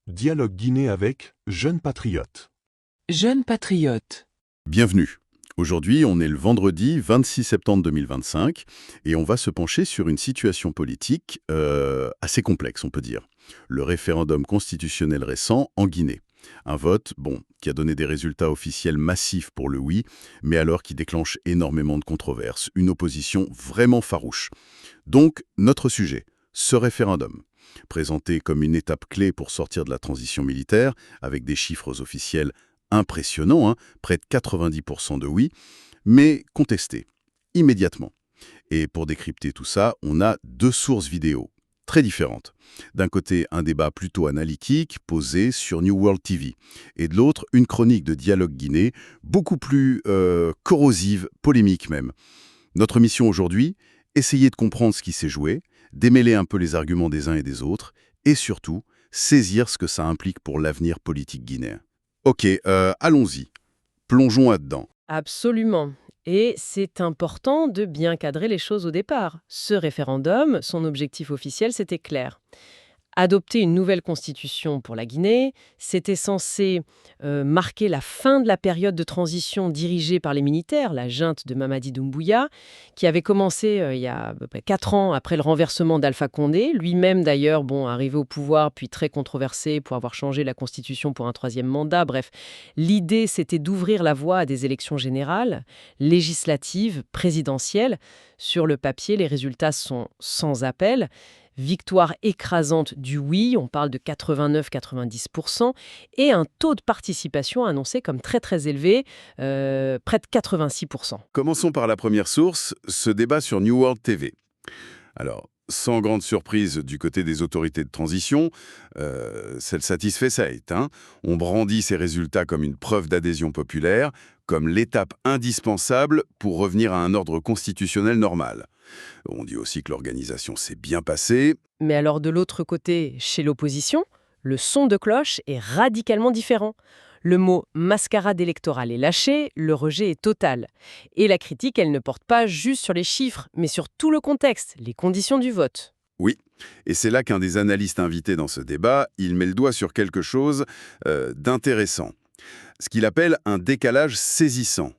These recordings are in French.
Dialogue Guinée avec Jeunes Patriotes. Jeunes patriotes. Bienvenue. Aujourd'hui, on est le vendredi 26 septembre 2025 et on va se pencher sur une situation politique assez complexe, on peut dire. Le référendum constitutionnel récent en Guinée. Un vote, qui a donné des résultats officiels massifs pour le oui, mais alors qui déclenche énormément de controverses, une opposition vraiment farouche. Donc, notre sujet, ce référendum. Présenté comme une étape clé pour sortir de la transition militaire, avec des chiffres officiels impressionnants, près de 90% de oui, mais contesté, immédiatement. Et pour décrypter tout ça, on a deux sources vidéo, très différentes. D'un côté, un débat plutôt analytique, posé sur New World TV, et de l'autre, une chronique de Dialogue Guinée, beaucoup plus corrosive, polémique même. Notre mission aujourd'hui, essayer de comprendre ce qui s'est joué, démêler un peu les arguments des uns et des autres, et surtout, saisir ce que ça implique pour l'avenir politique guinéen. Ok, allons-y. Plongeons là-dedans. Absolument. Et c'est important de bien cadrer les choses au départ. Ce référendum, son objectif officiel, c'était clair. Adopter une nouvelle constitution pour la Guinée, c'était censé marquer la fin de la période de transition dirigée par les militaires, la junte de Mamadi Doumbouya, qui avait commencé il y a à peu près 4 ans après le renversement d'Alpha Condé, lui-même d'ailleurs arrivé au pouvoir puis très controversé pour avoir changé la constitution pour un 3e mandat. Bref, l'idée c'était d'ouvrir la voie à des élections générales, législatives, présidentielles. Sur le papier, les résultats sont sans appel. Victoire écrasante du oui, on parle de 89-90%, et un taux de participation annoncé comme très très élevé, près de 86%. Commençons par la première source, ce débat sur New World TV. Alors, sans grande surprise du côté des autorités de transition, c'est le satisfait fait. On brandit ces résultats comme une preuve d'adhésion populaire, comme l'étape indispensable pour revenir à un ordre constitutionnel normal. On dit aussi que l'organisation s'est bien passée. Mais alors de l'autre côté, chez l'opposition, le son de cloche est radicalement différent. Le mot mascarade électorale est lâché, le rejet est total. Et la critique, elle ne porte pas juste sur les chiffres, mais sur tout le contexte, les conditions du vote. Oui, et c'est là qu'un des analystes invités dans ce débat, il met le doigt sur quelque chose d'intéressant. Ce qu'il appelle un décalage saisissant.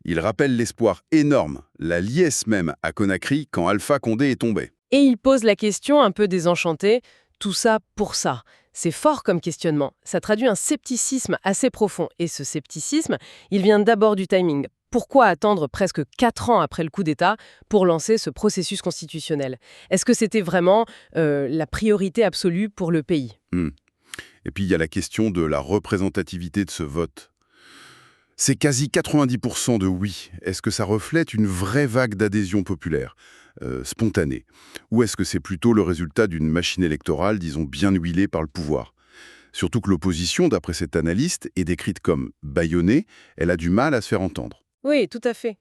Il rappelle l'espoir énorme, la liesse même à Conakry quand Alpha Condé est tombé. Et il pose la question un peu désenchantée, tout ça pour ça. C'est fort comme questionnement. Ça traduit un scepticisme assez profond. Et ce scepticisme, il vient d'abord du timing. Pourquoi attendre presque 4 ans après le coup d'État pour lancer ce processus constitutionnel? Est-ce que c'était vraiment la priorité absolue pour le pays? Et puis il y a la question de la représentativité de ce vote. C'est quasi 90% de oui. Est-ce que ça reflète une vraie vague d'adhésion populaire, spontanée? Ou est-ce que c'est plutôt le résultat d'une machine électorale, disons, bien huilée par le pouvoir? Surtout que l'opposition, d'après cet analyste, est décrite comme bâillonnée, elle a du mal à se faire entendre. Oui, tout à fait.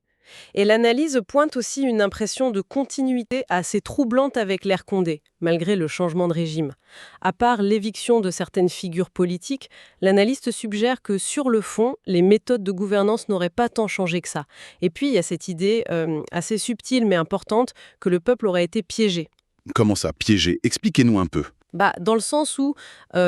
Et l'analyse pointe aussi une impression de continuité assez troublante avec l'ère Condé, malgré le changement de régime. À part l'éviction de certaines figures politiques, l'analyste suggère que sur le fond, les méthodes de gouvernance n'auraient pas tant changé que ça. Et puis, il y a cette idée assez subtile mais importante que le peuple aurait été piégé. Comment ça, piégé? Expliquez-nous un peu. Dans le sens où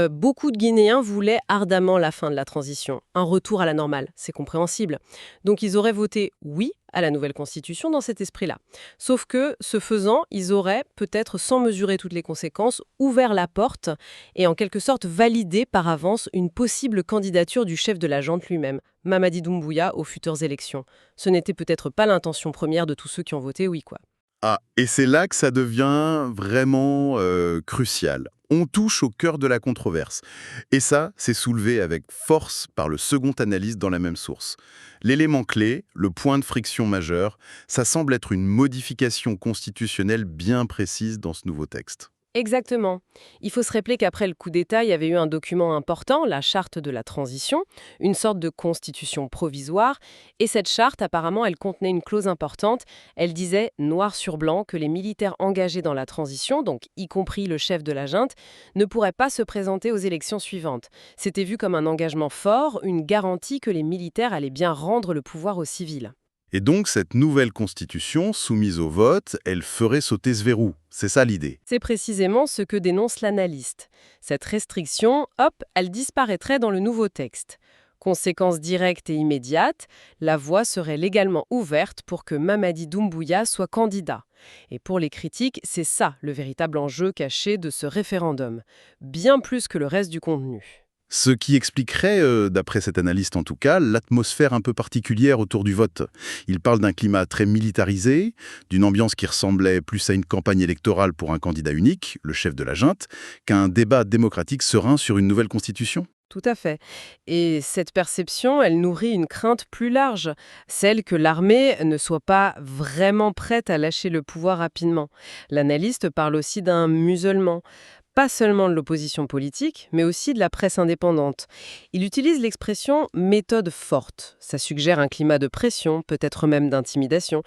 beaucoup de Guinéens voulaient ardemment la fin de la transition, un retour à la normale, c'est compréhensible. Donc ils auraient voté oui à la nouvelle constitution dans cet esprit-là. Sauf que, ce faisant, ils auraient, peut-être sans mesurer toutes les conséquences, ouvert la porte et en quelque sorte validé par avance une possible candidature du chef de la junte lui-même, Mamadi Doumbouya, aux futures élections. Ce n'était peut-être pas l'intention première de tous ceux qui ont voté oui, quoi. Ah, et c'est là que ça devient vraiment crucial. On touche au cœur de la controverse. Et ça, c'est soulevé avec force par le second analyste dans la même source. L'élément clé, le point de friction majeur, ça semble être une modification constitutionnelle bien précise dans ce nouveau texte. Exactement. Il faut se rappeler qu'après le coup d'État, il y avait eu un document important, la charte de la transition, une sorte de constitution provisoire. Et cette charte, apparemment, elle contenait une clause importante. Elle disait, noir sur blanc, que les militaires engagés dans la transition, donc y compris le chef de la junte, ne pourraient pas se présenter aux élections suivantes. C'était vu comme un engagement fort, une garantie que les militaires allaient bien rendre le pouvoir aux civils. Et donc, cette nouvelle constitution, soumise au vote, elle ferait sauter ce verrou. C'est ça l'idée. C'est précisément ce que dénonce l'analyste. Cette restriction, hop, elle disparaîtrait dans le nouveau texte. Conséquence directe et immédiate, la voie serait légalement ouverte pour que Mamadi Doumbouya soit candidat. Et pour les critiques, c'est ça le véritable enjeu caché de ce référendum, bien plus que le reste du contenu. Ce qui expliquerait, d'après cet analyste en tout cas, l'atmosphère un peu particulière autour du vote. Il parle d'un climat très militarisé, d'une ambiance qui ressemblait plus à une campagne électorale pour un candidat unique, le chef de la junte, qu'à un débat démocratique serein sur une nouvelle constitution. Tout à fait. Et cette perception, elle nourrit une crainte plus large, celle que l'armée ne soit pas vraiment prête à lâcher le pouvoir rapidement. L'analyste parle aussi d'un muselement, pas seulement de l'opposition politique, mais aussi de la presse indépendante. Il utilise l'expression méthode forte. Ça suggère un climat de pression, peut-être même d'intimidation.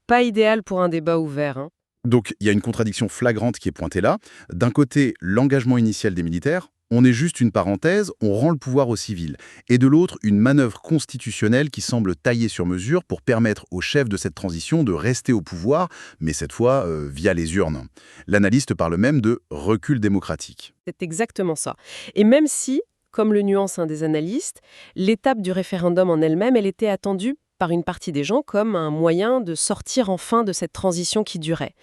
Pas idéal pour un débat ouvert, hein. Donc il y a une contradiction flagrante qui est pointée là. D'un côté, l'engagement initial des militaires, on est juste une parenthèse, on rend le pouvoir aux civils. Et de l'autre, une manœuvre constitutionnelle qui semble taillée sur mesure pour permettre aux chefs de cette transition de rester au pouvoir, mais cette fois via les urnes. L'analyste parle même de recul démocratique. C'est exactement ça. Et même si, comme le nuance un des analystes, l'étape du référendum en elle-même, elle était attendue par une partie des gens comme un moyen de sortir enfin de cette transition qui durait.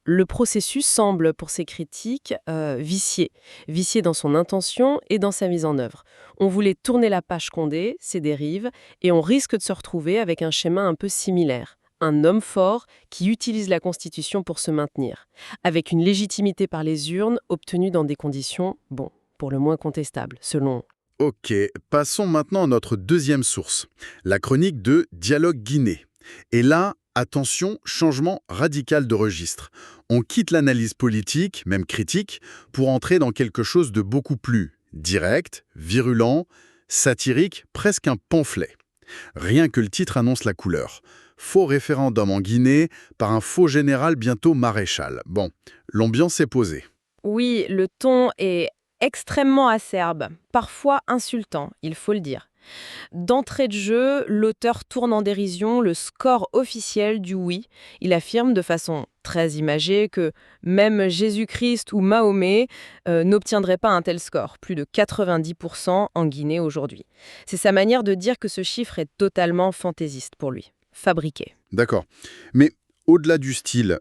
Le processus semble, pour ces critiques, vicié dans son intention et dans sa mise en œuvre. On voulait tourner la page Condé, ses dérives, et on risque de se retrouver avec un schéma un peu similaire. Un homme fort qui utilise la Constitution pour se maintenir, avec une légitimité par les urnes obtenue dans des conditions, bon, pour le moins contestables, selon... Ok, passons maintenant à notre deuxième source, la chronique de Dialogue Guinée. Et là, attention, changement radical de registre. On quitte l'analyse politique, même critique, pour entrer dans quelque chose de beaucoup plus direct, virulent, satirique, presque un pamphlet. Rien que le titre annonce la couleur. Faux référendum en Guinée par un faux général bientôt maréchal. Bon, l'ambiance est posée. Oui, le ton est extrêmement acerbe, parfois insultant, il faut le dire. D'entrée de jeu, l'auteur tourne en dérision le score officiel du oui. Il affirme de façon très imagée que même Jésus-Christ ou Mahomet n'obtiendraient pas un tel score, plus de 90% en Guinée aujourd'hui. C'est sa manière de dire que ce chiffre est totalement fantaisiste pour lui, fabriqué. D'accord. Mais au-delà du style,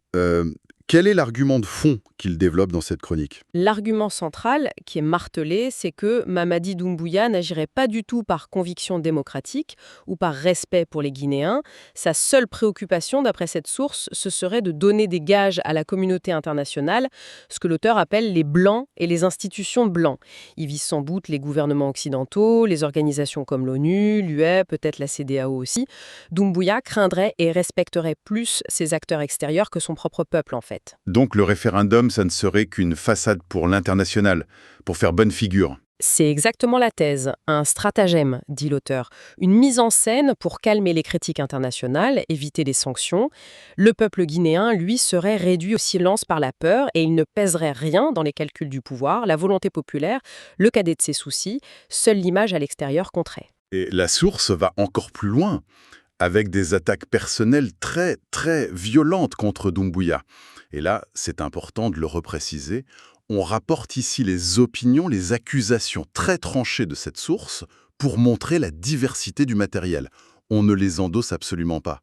quel est l'argument de fond qu'il développe dans cette chronique? L'argument central, qui est martelé, c'est que Mamadi Doumbouya n'agirait pas du tout par conviction démocratique ou par respect pour les Guinéens. Sa seule préoccupation, d'après cette source, ce serait de donner des gages à la communauté internationale, ce que l'auteur appelle les Blancs et les institutions blancs. Il vise sans doute les gouvernements occidentaux, les organisations comme l'ONU, l'UE, peut-être la CEDEAO aussi. Doumbouya craindrait et respecterait plus ses acteurs extérieurs que son propre peuple, en fait. Donc le référendum, ça ne serait qu'une façade pour l'international, pour faire bonne figure. C'est exactement la thèse, un stratagème, dit l'auteur. Une mise en scène pour calmer les critiques internationales, éviter les sanctions. Le peuple guinéen, lui, serait réduit au silence par la peur et il ne pèserait rien dans les calculs du pouvoir, la volonté populaire, le cadet de ses soucis, seule l'image à l'extérieur compterait. Et la source va encore plus loin, avec des attaques personnelles très, très violentes contre Doumbouya. Et là, c'est important de le repréciser, on rapporte ici les opinions, les accusations très tranchées de cette source pour montrer la diversité du matériel. On ne les endosse absolument pas.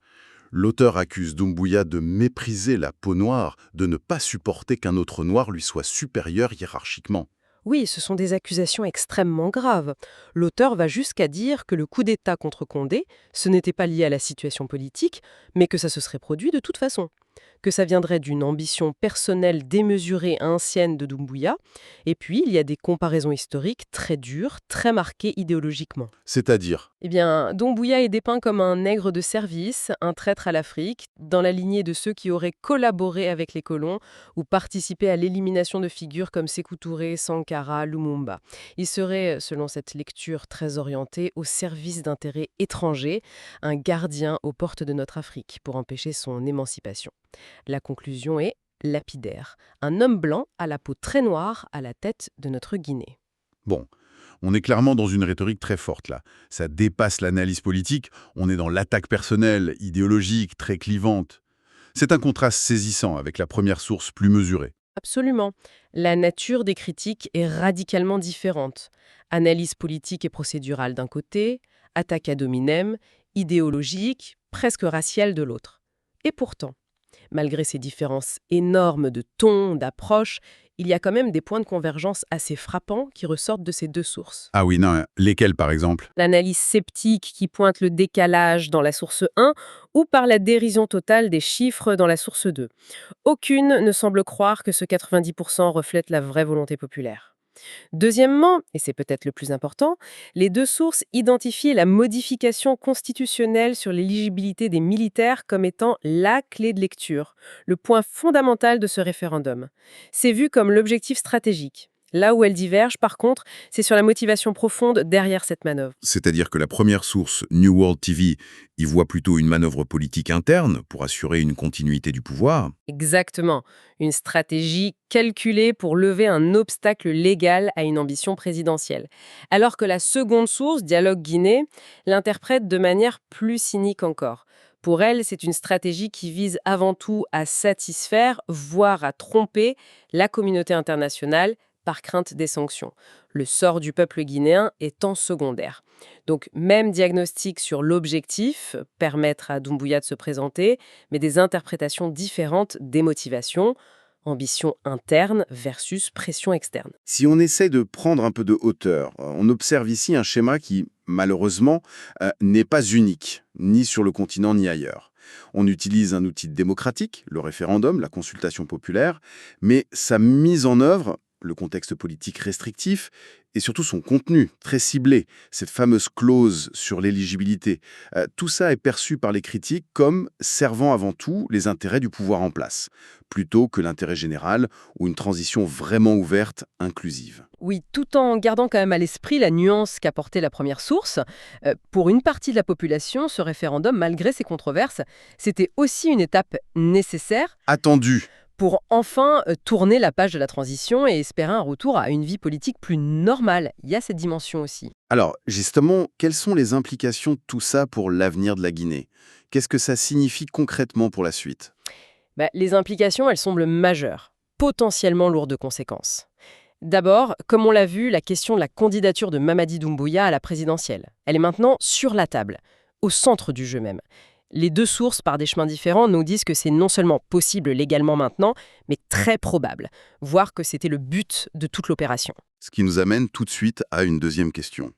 L'auteur accuse Doumbouya de mépriser la peau noire, de ne pas supporter qu'un autre noir lui soit supérieur hiérarchiquement. Oui, ce sont des accusations extrêmement graves. L'auteur va jusqu'à dire que le coup d'État contre Condé, ce n'était pas lié à la situation politique, mais que ça se serait produit de toute façon. Que ça viendrait d'une ambition personnelle démesurée et ancienne de Doumbouya. Et puis, il y a des comparaisons historiques très dures, très marquées idéologiquement. C'est-à-dire, Eh bien, Doumbouya est dépeint comme un nègre de service, un traître à l'Afrique, dans la lignée de ceux qui auraient collaboré avec les colons ou participé à l'élimination de figures comme Sékou Touré, Sankara, Lumumba. Il serait, selon cette lecture très orientée, au service d'intérêts étrangers, un gardien aux portes de notre Afrique pour empêcher son émancipation. La conclusion est lapidaire. Un homme blanc à la peau très noire à la tête de notre Guinée. bon, On est clairement dans une rhétorique très forte, là. Ça dépasse l'analyse politique, on est dans l'attaque personnelle, idéologique, très clivante. C'est un contraste saisissant avec la première source plus mesurée. Absolument. La nature des critiques est radicalement différente. Analyse politique et procédurale d'un côté, attaque ad hominem, idéologique, presque raciale de l'autre. Et pourtant, malgré ces différences énormes de ton, d'approche, il y a quand même des points de convergence assez frappants qui ressortent de ces deux sources. Ah oui, non, lesquels par exemple? L'analyse sceptique qui pointe le décalage dans la source 1 ou par la dérision totale des chiffres dans la source 2. Aucune ne semble croire que ce 90% reflète la vraie volonté populaire. Deuxièmement, et c'est peut-être le plus important, les deux sources identifient la modification constitutionnelle sur l'éligibilité des militaires comme étant la clé de lecture, le point fondamental de ce référendum. C'est vu comme l'objectif stratégique. Là où elles divergent, par contre, c'est sur la motivation profonde derrière cette manœuvre. C'est-à-dire que la première source, New World TV, y voit plutôt une manœuvre politique interne pour assurer une continuité du pouvoir. Exactement. Une stratégie calculée pour lever un obstacle légal à une ambition présidentielle. Alors que la seconde source, Dialogue Guinée, l'interprète de manière plus cynique encore. Pour elle, c'est une stratégie qui vise avant tout à satisfaire, voire à tromper, la communauté internationale par crainte des sanctions. Le sort du peuple guinéen étant secondaire. Donc, même diagnostic sur l'objectif, permettre à Doumbouya de se présenter, mais des interprétations différentes des motivations, ambition interne versus pression externe. Si on essaie de prendre un peu de hauteur, on observe ici un schéma qui, malheureusement, n'est pas unique, ni sur le continent ni ailleurs. On utilise un outil démocratique, le référendum, la consultation populaire, mais sa mise en œuvre, le contexte politique restrictif, et surtout son contenu, très ciblé, cette fameuse clause sur l'éligibilité. Tout ça est perçu par les critiques comme servant avant tout les intérêts du pouvoir en place, plutôt que l'intérêt général ou une transition vraiment ouverte, inclusive. Oui, tout en gardant quand même à l'esprit la nuance qu'apportait la première source. Pour une partie de la population, ce référendum, malgré ses controverses, c'était aussi une étape nécessaire Attendu. pour enfin tourner la page de la transition et espérer un retour à une vie politique plus normale. Il y a cette dimension aussi. Alors, justement, quelles sont les implications de tout ça pour l'avenir de la Guinée? Qu'est-ce que ça signifie concrètement pour la suite? Les implications, elles semblent majeures, potentiellement lourdes de conséquences. D'abord, comme on l'a vu, la question de la candidature de Mamadi Doumbouya à la présidentielle. Elle est maintenant sur la table, au centre du jeu même. Les deux sources, par des chemins différents, nous disent que c'est non seulement possible légalement maintenant, mais très probable, voire que c'était le but de toute l'opération. Ce qui nous amène tout de suite à une deuxième question.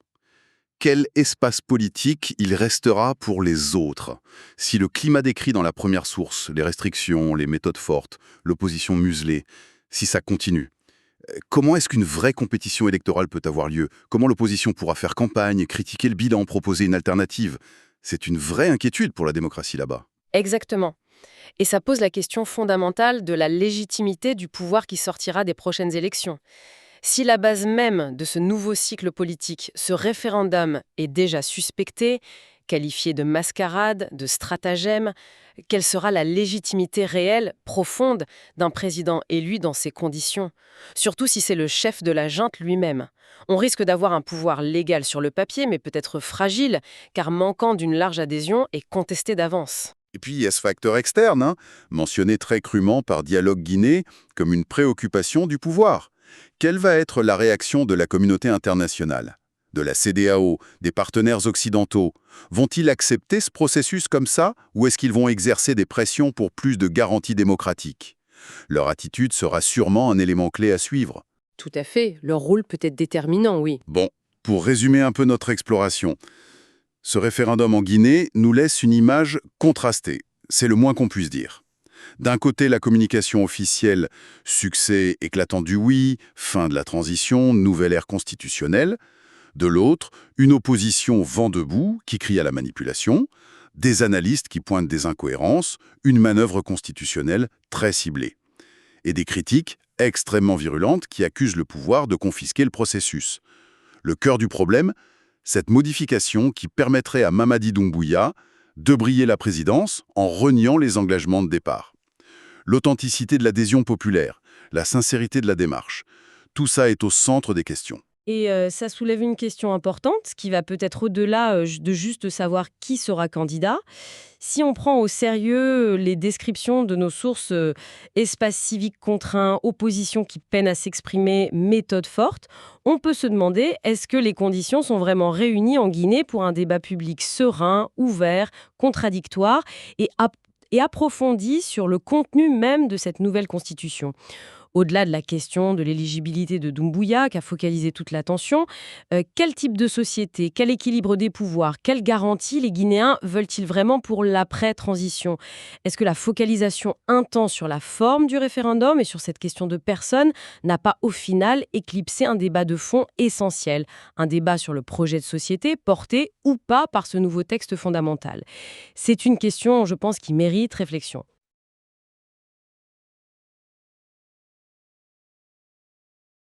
Quel espace politique il restera pour les autres? Si le climat décrit dans la première source, les restrictions, les méthodes fortes, l'opposition muselée, si ça continue, comment est-ce qu'une vraie compétition électorale peut avoir lieu? Comment l'opposition pourra faire campagne, critiquer le bilan, proposer une alternative? C'est une vraie inquiétude pour la démocratie là-bas. Exactement. Et ça pose la question fondamentale de la légitimité du pouvoir qui sortira des prochaines élections. Si la base même de ce nouveau cycle politique, ce référendum, est déjà suspectée, qualifiée de mascarade, de stratagème, quelle sera la légitimité réelle, profonde, d'un président élu dans ces conditions? Surtout si c'est le chef de la junte lui-même. On risque d'avoir un pouvoir légal sur le papier, mais peut-être fragile, car manquant d'une large adhésion et contesté d'avance. Et puis il y a ce facteur externe, mentionné très crûment par Dialogue Guinée comme une préoccupation du pouvoir. Quelle va être la réaction de la communauté internationale, de la CEDEAO, des partenaires occidentaux? Vont-ils accepter ce processus comme ça, ou est-ce qu'ils vont exercer des pressions pour plus de garanties démocratiques? Leur attitude sera sûrement un élément clé à suivre. Tout à fait, leur rôle peut être déterminant, oui. Bon, pour résumer un peu notre exploration, ce référendum en Guinée nous laisse une image contrastée, c'est le moins qu'on puisse dire. D'un côté, la communication officielle, succès éclatant du oui, fin de la transition, nouvelle ère constitutionnelle. De l'autre, une opposition vent debout qui crie à la manipulation, des analystes qui pointent des incohérences, une manœuvre constitutionnelle très ciblée. Et des critiques extrêmement virulentes qui accusent le pouvoir de confisquer le processus. Le cœur du problème, cette modification qui permettrait à Mamadi Doumbouya de briller la présidence en reniant les engagements de départ. L'authenticité de l'adhésion populaire, la sincérité de la démarche, tout ça est au centre des questions. Et ça soulève une question importante qui va peut-être au-delà de juste savoir qui sera candidat. Si on prend au sérieux les descriptions de nos sources, espace civique contraint, opposition qui peine à s'exprimer, méthode forte, on peut se demander est-ce que les conditions sont vraiment réunies en Guinée pour un débat public serein, ouvert, contradictoire et approfondi sur le contenu même de cette nouvelle constitution. Au-delà de la question de l'éligibilité de Doumbouya, qui a focalisé toute l'attention, quel type de société, quel équilibre des pouvoirs, quelles garanties les Guinéens veulent-ils vraiment pour l'après-transition? Est-ce que la focalisation intense sur la forme du référendum et sur cette question de personne n'a pas au final éclipsé un débat de fond essentiel, un débat sur le projet de société porté ou pas par ce nouveau texte fondamental? C'est une question, je pense, qui mérite réflexion.